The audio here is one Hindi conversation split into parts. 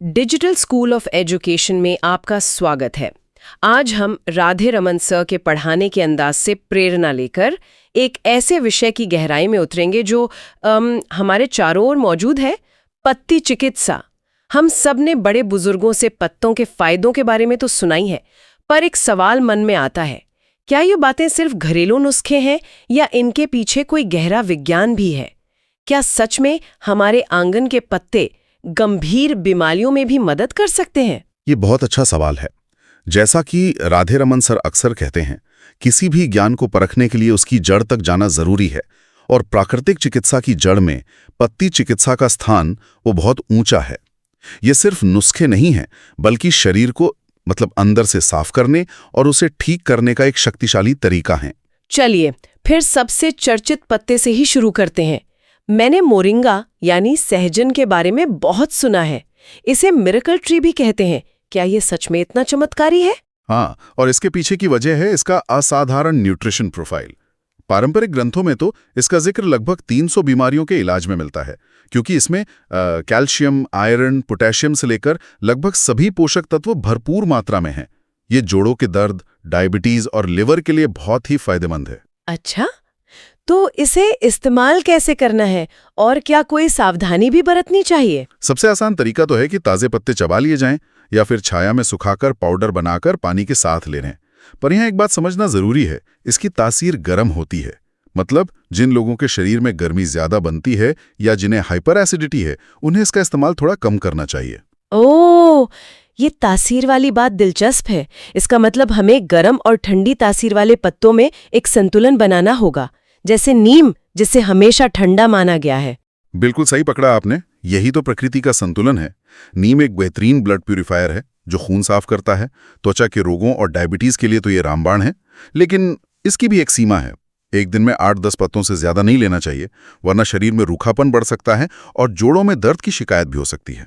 डिजिटल स्कूल ऑफ एजुकेशन में आपका स्वागत है। आज हम राधे रमन सर के पढ़ाने के अंदाज से प्रेरणा लेकर एक ऐसे विषय की गहराई में उतरेंगे जो हमारे चारों ओर मौजूद है, पत्ती चिकित्सा। हम सब ने बड़े बुजुर्गों से पत्तों के फायदों के बारे में तो सुना ही है, पर एक सवाल मन में आता है, क्या ये बातें सिर्फ घरेलू नुस्खे हैं या इनके पीछे कोई गहरा विज्ञान भी है? क्या सच में हमारे आंगन के पत्ते गंभीर बीमारियों में भी मदद कर सकते हैं? ये बहुत अच्छा सवाल है। जैसा कि राधे रमन सर अक्सर कहते हैं, किसी भी ज्ञान को परखने के लिए उसकी जड़ तक जाना जरूरी है, और प्राकृतिक चिकित्सा की जड़ में पत्ती चिकित्सा का स्थान वो बहुत ऊंचा है। ये सिर्फ नुस्खे नहीं हैं, बल्कि शरीर को अंदर से साफ करने और उसे ठीक करने का एक शक्तिशाली तरीका है। चलिए फिर सबसे चर्चित पत्ते से ही शुरू करते हैं। मैंने मोरिंगा यानी सहजन के बारे में बहुत सुना है। इसे मिरेकल ट्री भी कहते हैं। क्या ये सच में इतना चमत्कारी है? हाँ, और इसके पीछे की वजह है इसका असाधारण न्यूट्रिशन प्रोफाइल। पारंपरिक ग्रंथों में तो इसका जिक्र लगभग 300 बीमारियों के इलाज में मिलता है, क्योंकि इसमें कैल्शियम, आयरन, पोटेशियम से लेकर लगभग सभी पोषक तत्व भरपूर मात्रा में हैं। ये जोड़ों के दर्द, डायबिटीज और लिवर के लिए बहुत ही फायदेमंद है। अच्छा, तो इसे इस्तेमाल कैसे करना है और क्या कोई सावधानी भी बरतनी चाहिए? सबसे आसान तरीका तो है कि ताजे पत्ते चबा लिए जाएं या फिर छाया में सुखाकर पाउडर बनाकर पानी के साथ ले लें। पर यहाँ एक बात समझना जरूरी है, इसकी तासीर गर्म होती है। जिन लोगों के शरीर में गर्मी ज्यादा बनती है या जिन्हें हाइपर एसिडिटी है, उन्हें इसका इस्तेमाल थोड़ा कम करना चाहिए। ओह, ये तासीर वाली बात दिलचस्प है। इसका मतलब हमें गर्म और ठंडी तासीर वाले पत्तों में एक संतुलन बनाना होगा, जैसे नीम, जिसे हमेशा ठंडा माना गया है। बिल्कुल सही पकड़ा आपने। यही तो प्रकृति का संतुलन है। नीम एक बेहतरीन ब्लड प्यूरिफायर है जो खून साफ करता है। त्वचा के रोगों और डायबिटीज के लिए तो ये रामबाण है, लेकिन इसकी भी एक सीमा है। एक दिन में 8-10 पत्तों से ज्यादा नहीं लेना चाहिए, वरना शरीर में रूखापन बढ़ सकता है और जोड़ों में दर्द की शिकायत भी हो सकती है।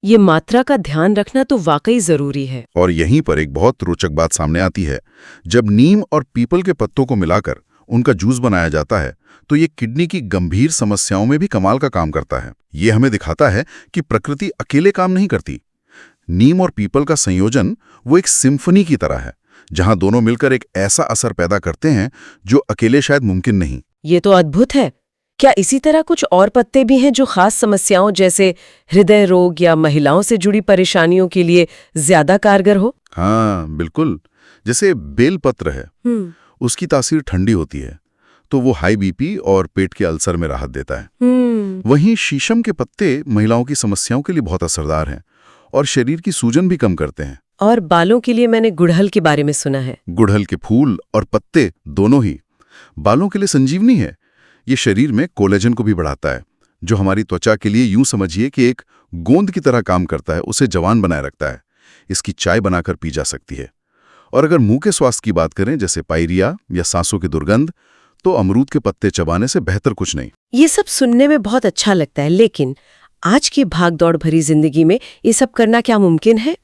ये मात्रा का ध्यान रखना तो वाकई जरूरी है। और यहीं पर एक बहुत रोचक बात सामने आती है। जब नीम और पीपल के पत्तों को मिलाकर उनका जूस बनाया जाता है, तो ये किडनी की गंभीर समस्याओं में भी कमाल का काम करता है। ये हमें दिखाता है कि प्रकृति अकेले काम नहीं करती। नीम और पीपल का संयोजन वो एक सिम्फनी की तरह है, जहां दोनों मिलकर एक ऐसा असर पैदा करते हैं जो अकेले शायद मुमकिन नहीं। ये तो अद्भुत है। क्या इसी तरह कुछ और पत्ते भी हैं जो खास समस्याओं जैसे हृदय रोग या महिलाओं से जुड़ी परेशानियों के लिए ज्यादा कारगर हो? हाँ बिल्कुल। जैसे बेलपत्र है, उसकी तासीर ठंडी होती है, तो वो हाई बीपी और पेट के अल्सर में राहत देता है। वहीं शीशम के पत्ते महिलाओं की समस्याओं के लिए बहुत असरदार हैं और शरीर की सूजन भी कम करते हैं। और बालों के लिए मैंने गुड़हल के बारे में सुना है। गुड़हल के फूल और पत्ते दोनों ही बालों के लिए संजीवनी है। ये शरीर में कोलेजन को भी बढ़ाता है, जो हमारी त्वचा के लिए यूं समझिए कि एक गोंद की तरह काम करता है, उसे जवान बनाए रखता है। इसकी चाय बनाकर पी जा सकती है। और अगर मुंह के स्वास्थ्य की बात करें, जैसे पायरिया या सांसों की दुर्गंध, तो अमरूद के पत्ते चबाने से बेहतर कुछ नहीं। ये सब सुनने में बहुत अच्छा लगता है, लेकिन आज की भागदौड़ भरी जिंदगी में ये सब करना क्या मुमकिन है?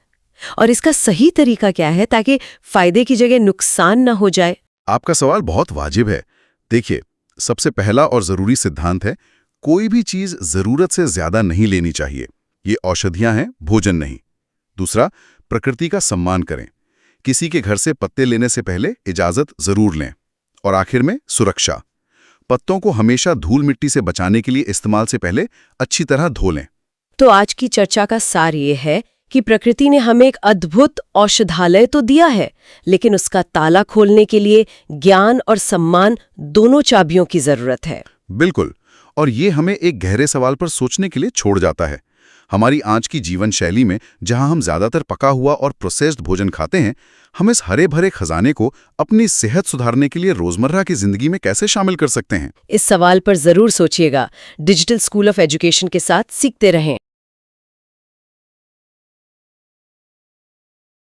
और इसका सही तरीका क्या है ताकि फायदे की जगह नुकसान न हो जाए? आपका सवाल बहुत वाजिब है। देखिए, सबसे पहला और जरूरी सिद्धांत है, कोई भी चीज जरूरत से ज्यादा नहीं लेनी चाहिए। ये औषधियां हैं, भोजन नहीं। दूसरा, प्रकृति का सम्मान करें। किसी के घर से पत्ते लेने से पहले इजाजत जरूर लें। और आखिर में सुरक्षा। पत्तों को हमेशा धूल मिट्टी से बचाने के लिए इस्तेमाल से पहले अच्छी तरह धो लें। तो आज की चर्चा का सार ये है कि प्रकृति ने हमें एक अद्भुत औषधालय तो दिया है, लेकिन उसका ताला खोलने के लिए ज्ञान और सम्मान, दोनों चाबियों की जरूरत है। बिल्कुल। और ये हमें एक गहरे सवाल पर सोचने के लिए छोड़ जाता है। हमारी आज की जीवन शैली में, जहां हम ज्यादातर पका हुआ और प्रोसेस्ड भोजन खाते हैं, हम इस हरे भरे खजाने को अपनी सेहत सुधारने के लिए रोजमर्रा की जिंदगी में कैसे शामिल कर सकते हैं? इस सवाल पर जरूर सोचिएगा। डिजिटल स्कूल ऑफ एजुकेशन के साथ सीखते रहें।